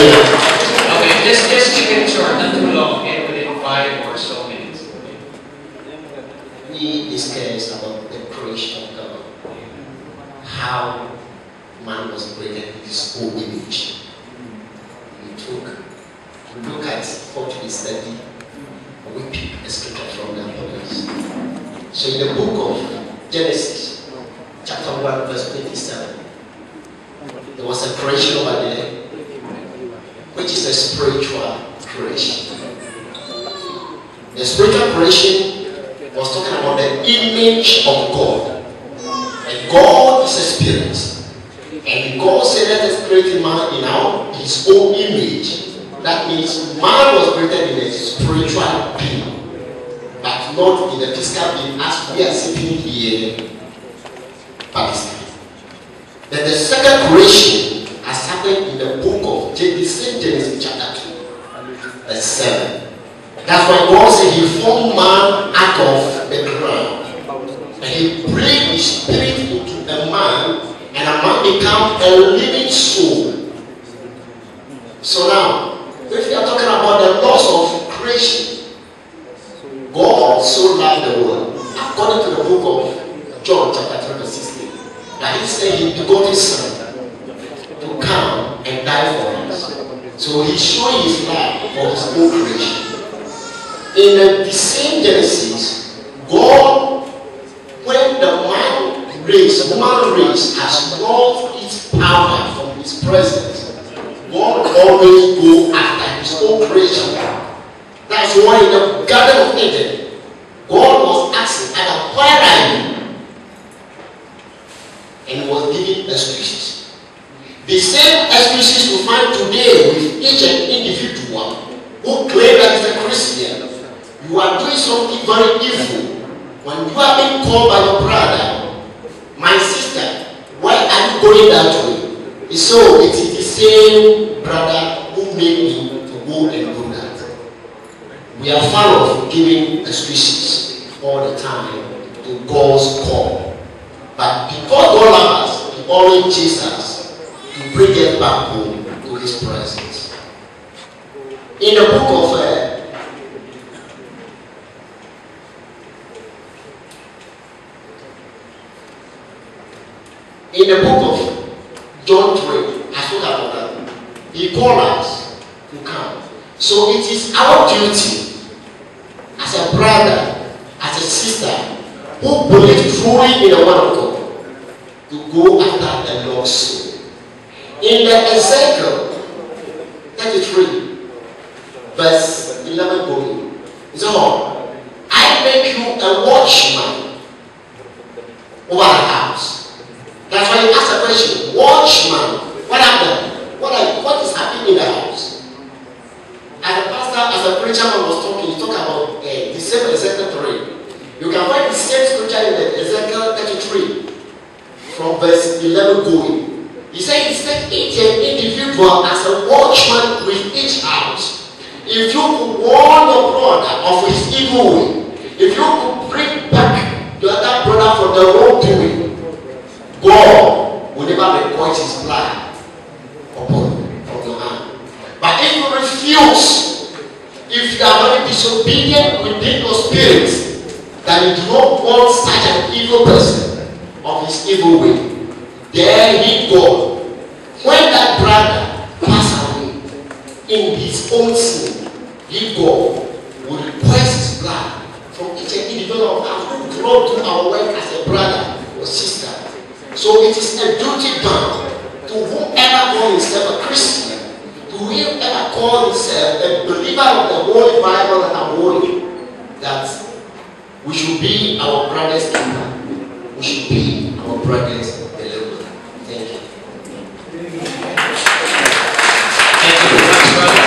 Okay, just keep it short, not too long, okay, within 5 or so minutes. We discussed about the creation of God, how man was created in his own image. We look at what we study, and we pick a scripture from that place. So in the book of Genesis, chapter 1, verse 27, there was a creation over there, which is a spiritual creation. The spiritual creation was talking about the image of God. And God is a spirit. And God said, let us create man in his own image. That means man was created in a spiritual being, but not in the physical being as we are sitting here, Palestine. Then the second creation has happened in the book of Genesis chapter 2, verse 7. That's why God said he formed man out of the ground. And he breathed his spirit into a man, and a man became a living soul. So now, if you are talking about the laws of creation, God so loved the world, according to the book of John chapter 3 verse 16, that he said he begot his son to come and die for us. So he's showing his love for his own creation. In the same Genesis, God, when the human race has lost its power from his presence, God always go after his own creation. That's why in the Garden of Eden, God was asking Adam, where are you? And he was giving excuses. The same excuses we find today with each and individual who claim that he's a Christian. You are doing something very evil. When you are being called by your brother, my sister, why are you going that way? So it is the same brother who made me to go and do that. We are fond of giving excuses all the time to God's call. But because God loves us, he always chases us to bring us back home to his presence. In the book of John 3, I spoke about that. He called us to come. So it is our duty as a brother, as a sister, who believe truly in the word of God, to go after the Lord's soul. In the Ezekiel 33, verse 11 going, so I make you a watchman over the house. That's why you ask a question, watchman, what happened? What is happening in the house? As a pastor, as a preacher man was talking, he talked about the same Ezekiel 3. You can find the same scripture in the Ezekiel 33 from verse 11 going. He said it's like each individual as a watchman with each house. If you could warn your brother of his evil way, if you could bring back the other brother from the wrongdoing, God will never record his blood from your hand. But if you refuse, if you are very disobedient within your spirit, that you do not want such an evil person of his evil way, then he God. When that brother pass away in his own sin, he God will request his blood from each individual of us who do not do our work as a brother or sister. So it is a duty bound to whoever calls himself a Christian, to whoever calls himself a believer of the Holy Bible and Holy, that we should be our brother's keeper. We should be our brother's deliverer. Thank you. Thank you very much, brother.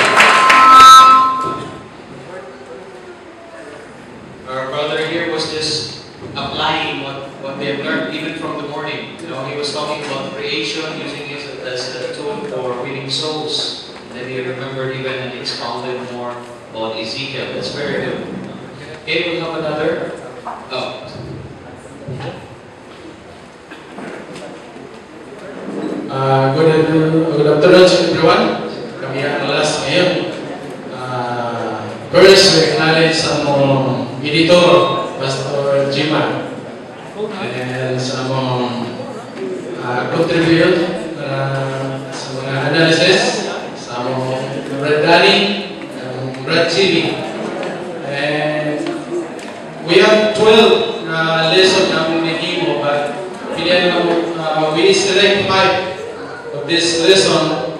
Our brother here was just applying what they have learned even from the morning. You know, he was talking about creation, using it as a tool for winning souls. And then he remembered even and expounded more about Ezekiel. That's very good. Okay, we'll have another. Oh. Good afternoon, everyone. Kami First, we acknowledge sa mong editor, Pastor Jima, and sa mong contribute sa mga analysis, sa mong Brad Danny, Brad Chili. And we have 12 lessons na nagimo, but we select 5 of this lesson.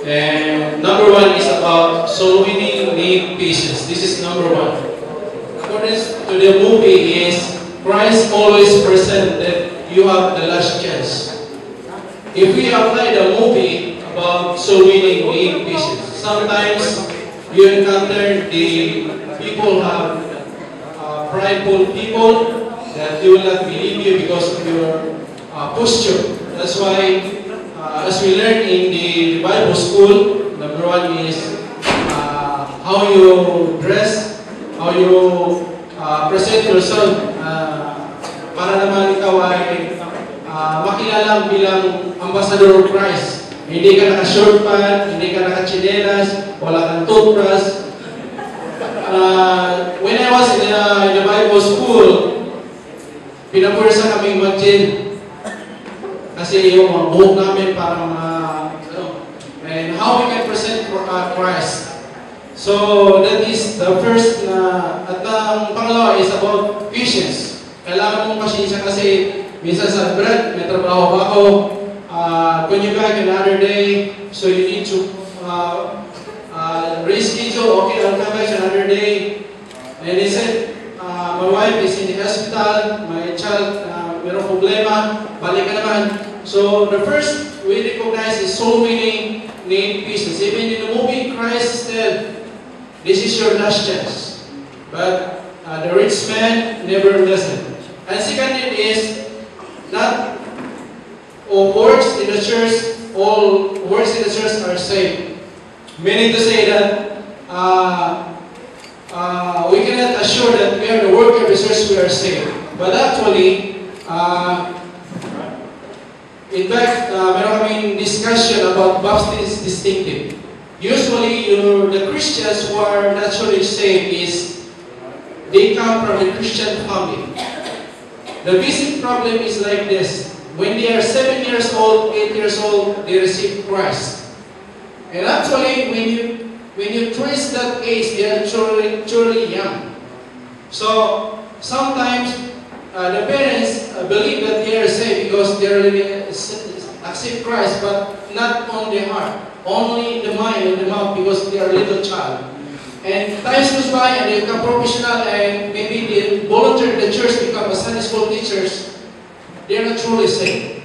And number 1 is about soul winning need patience. This is number 1. According to the movie, is Christ always present that you have the last chance. If we apply the movie about soul winning need patience, sometimes you encounter the people have prideful people that they will not believe you because of your posture. That's why as we learn in the Bible school, number 1 is how you dress, how you present yourself para naman ikaw ay makilala bilang ambassador of Christ. Hindi ka naka-short pant, hindi ka naka-chinelas, wala kang toothbrush. When I was in the Bible school, pinapursa kaming mag-gym. Kasi yung mga buhok namin para and how we can present Christ. So that is the first at ang pangalawa is about patience. Kailangan mong pasensya kasi minsan sa Brad, may trabaho ba ako, when you back another day, so you need to reschedule, okay, I'll come back another day. And he said, my wife is in the hospital, my child, mayroong problema, balik ka naman. So the first we recognize is soul winning need patience. Even in the movie, Christ said, this is your last chance. But the rich man never listened. And second is, not all works in the church, all works in the church are saved. Meaning to say that we cannot assure that we are the work of the church, we are saved. But actually, in fact, meron kaming discussion about baptism distinctive. Usually, the Christians who are naturally saved is they come from a Christian family. The basic problem is like this: when they are 7 years old, 8 years old, they receive Christ. And actually, when you trace that age, they are truly young. So sometimes the parents believe that they are saved because they already accept Christ, but not on the heart, only the mind and the mouth because they are a little child. And times goes by and they become professional and maybe they volunteer in the church, become a Sunday school teachers. They are not truly saved.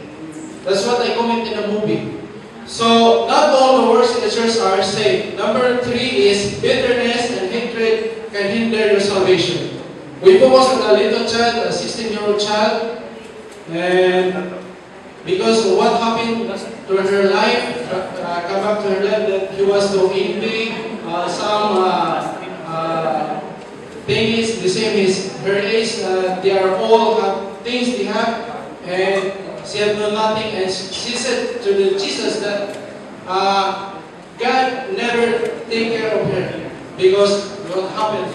That's what I comment in the movie. So not all the works in the church are saved. Number 3 is bitterness and hatred can hinder your salvation. We focus on a little child, a 16-year-old child, and because of what happened to her life, come back to her life that he was so envy, some things the same as her age, they are all have things they have, and she had no nothing, and she said to Jesus that God never take care of her because what happened.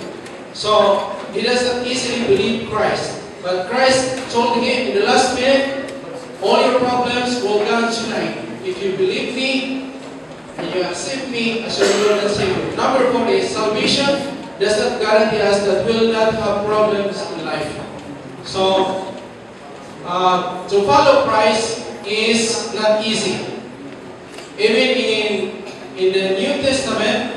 So he doesn't easily believe Christ. But Christ told him in the last minute, all your problems will gone tonight. If you believe me and you accept me as your Lord and Savior. Number 4 is salvation does not guarantee us that we will not have problems in life. So to follow Christ is not easy. Even in the New Testament,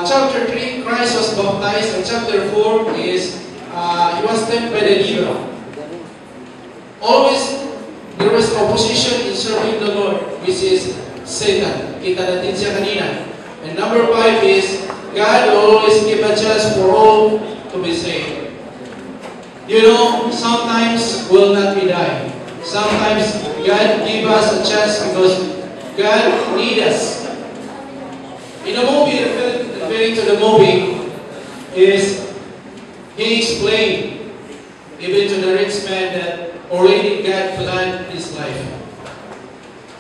chapter 3, Christ was baptized, and chapter 4 is he was tempted by the devil. Always there was opposition in serving the Lord, which is Satan. Kita natin siya kanina. And number 5 is God will always give a chance for all to be saved. You know, sometimes we'll not be dying. Sometimes God give us a chance because God needs us. In the movie, referring to the movie, is he explained even to the rich man that already God planned his life.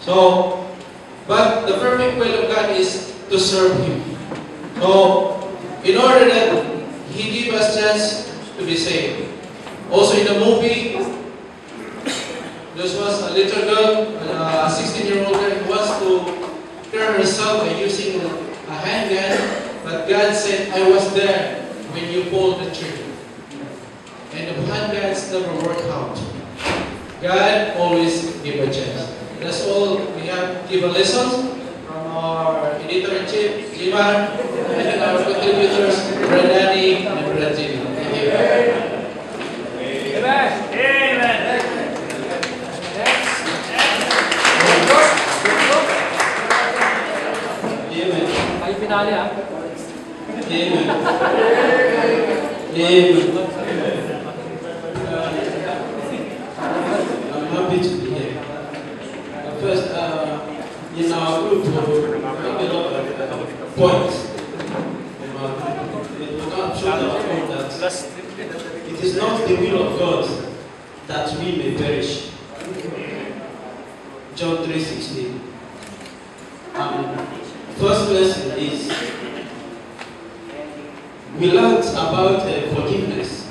So, but the perfect will of God is to serve Him. So, in order that He give us chance to be saved. Also in the movie, there was a little girl, a 16-year-old girl who wants to cure herself by using a handgun, but God said, I was there when you pulled the trigger. And the handguns never work out. God always give a chance. That's all we have given lessons from our editor-in-chief, Jiman, and our contributors, Brandani and Brandini. Thank you. Amen. Amen. Ay, pinali ah. Amen. Amen. I'm happy to be here. First, in our group, we have a lot of points. We can't show our point that it is not the will of God that we may perish. John 3:16. First lesson is we learned about forgiveness.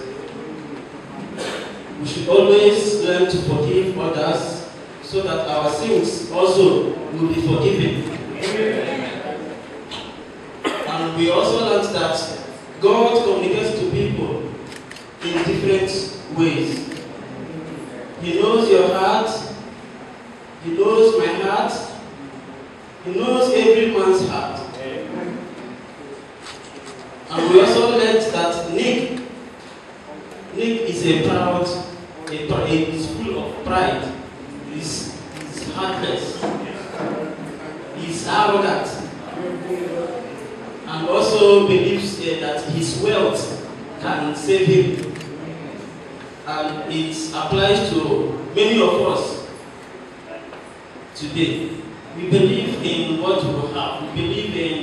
We should always learn to forgive others so that our sins also will be forgiven. And we also learned that God communicates to people in different ways. He knows your heart. He knows my heart. He knows every man's heart. And we also learned that Nick is a proud, he's full of pride. He's heartless. He's arrogant. And also believes that his wealth can save him. And it applies to many of us today. We believe in what we have. We believe in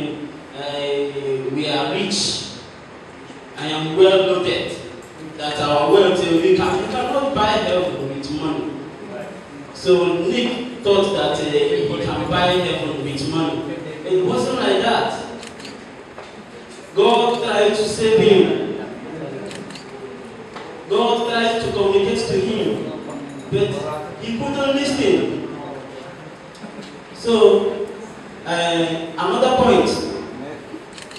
we are rich. I am well loaded. That our wealth, we cannot buy heaven with money. So Nick thought that he can buy heaven with money. It wasn't like that. God tried to save him. God tried to communicate to him. But he couldn't listen. So, another point,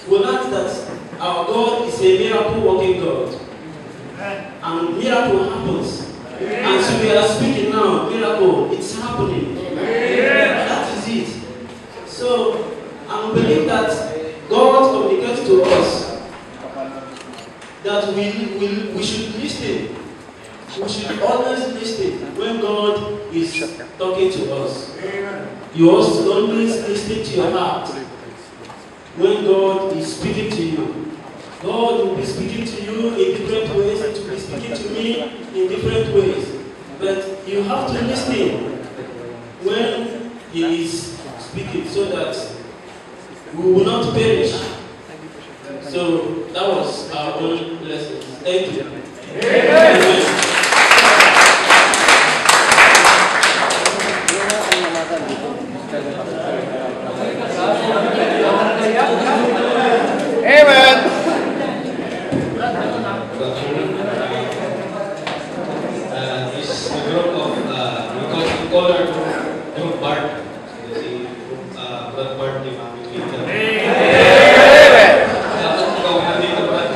we learned that our God is a miracle working God. And miracle happens. And so we are speaking now, miracle, it's happening. That is it. So, I believe that God communicates to us that we should listen. We should always listen when God is talking to us. You also always listen to your heart when God is speaking to you. God will be speaking to you in different ways. It will be speaking to me in different ways. But you have to listen when He is speaking so that we will not perish. So that was our own lesson. Thank you. Amen. This is a group of, we call our group Bart. Brad Bart, yung aming leader. Dapat ikaw na dito, Brad.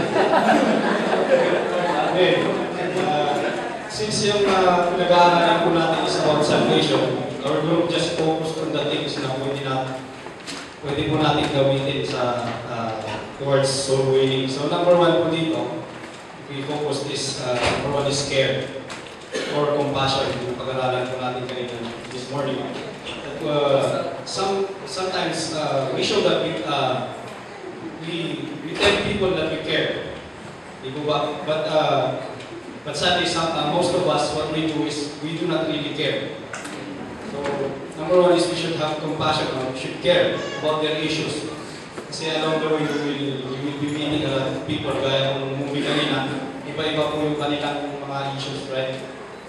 Since yung pinag-aaralan po natin is about salvation, our group just focused on the things na pwede po natin gamitin sa towards soul winning. So number one po dito, we focus is number one is care or compassion. Yung pag-aralan po natin kanina this morning. Sometimes we show that we tell people that we care. But sadly, most of us, what we do is we do not really care. So number one is we should have compassion. We should care about their issues. Kasi along the way, we will be meeting a lot of people. Gaya kung movie kanina, iba-iba po yung kanilang mga issues, right?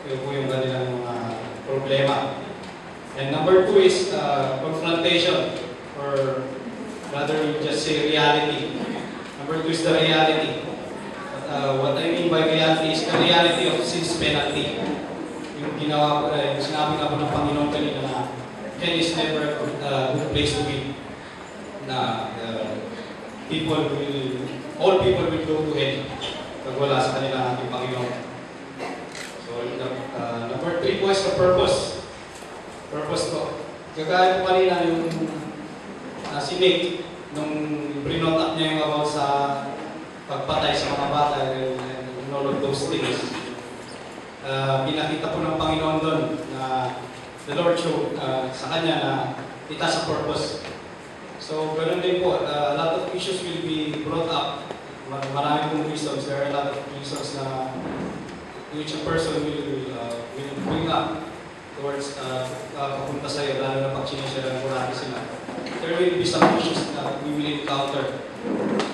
Iba po yung kanilang mga problema. And number two is confrontation, or rather just say reality. Number 2 is the reality. What I mean by reality is the reality of sin's penalty. Yung ginawa, yung sinabi nga po ng Panginoon kanina na hell is never a good place to be. Na all people will go to hell pag wala sa kanila ating Panginoon. So, number 3 po is the purpose. Purpose po. Kagaya po kanina yung si Nick, nung brinot up niya yung about sa pagpatay sa mga bata, and all of those things. Pinakita po ng Panginoon doon na the Lord showed sa kanya na it has a purpose. So, ganoon din po, a lot of issues will be brought up. Marami pong reasons. There are a lot of reasons na which a person will bring up towards papunta sa'yo, lalo na pag sinishare ng murati sila. There will be some issues that we will encounter.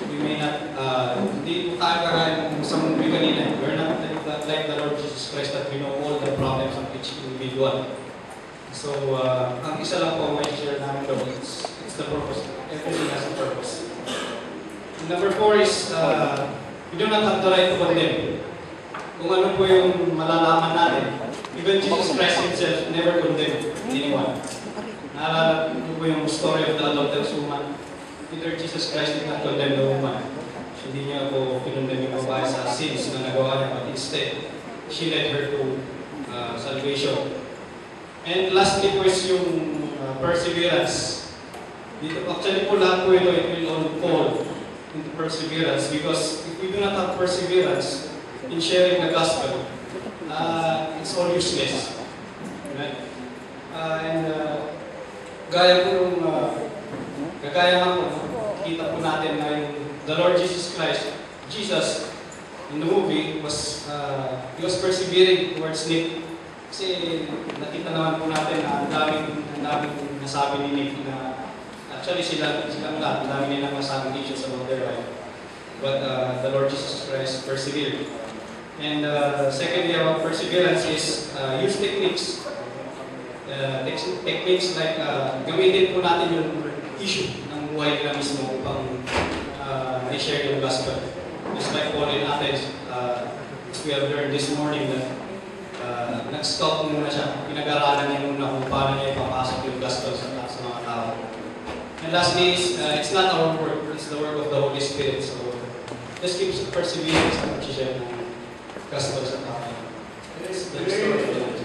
We may not, hindi po tayo kagaya ng sa movie kanina. We're not like the Lord Jesus Christ that we know all the problems of each individual. So, ang isa lang po may share namin doon, it's the purpose. Everything has a purpose. And number 4 is, we do not have the right to condemn. Kung ano po yung malalaman natin, even Jesus Christ himself never condemned anyone. Naalala po yung story of the adulterous woman. Either Jesus Christ did not condemn the woman. Hindi niya po pinundem yung babae sa sins na nagawa niya, but instead, she led her to salvation. And lastly po is yung perseverance. Dito, actually po lahat po ito, it will all fall into perseverance because if we do not have perseverance in sharing the gospel, it's all useless. Right? Gaya nga po, kita po natin na yung the Lord Jesus Christ, Jesus, in the movie, he was persevering towards Nick. Kasi nakita naman po natin na ang daming nasabi ni Nick na actually silang lahat, ang dami nilang masabing issues about their life. But the Lord Jesus Christ persevered. And secondly about perseverance is use techniques. Techniques like gamitin po natin yung issue ng buhay nila mismo upang i-share yung gospel. Just like Paul in Athens, as we have learned this morning that nag-stop muna siya. Pinag-aralan niya muna kung paano niya ipapasok yung gospel sa mga tao. And lastly is, it's not our work, it's the work of the Holy Spirit. So, just keep persevering sa pag-share ng gospel sa tao. That's the story of the Lord.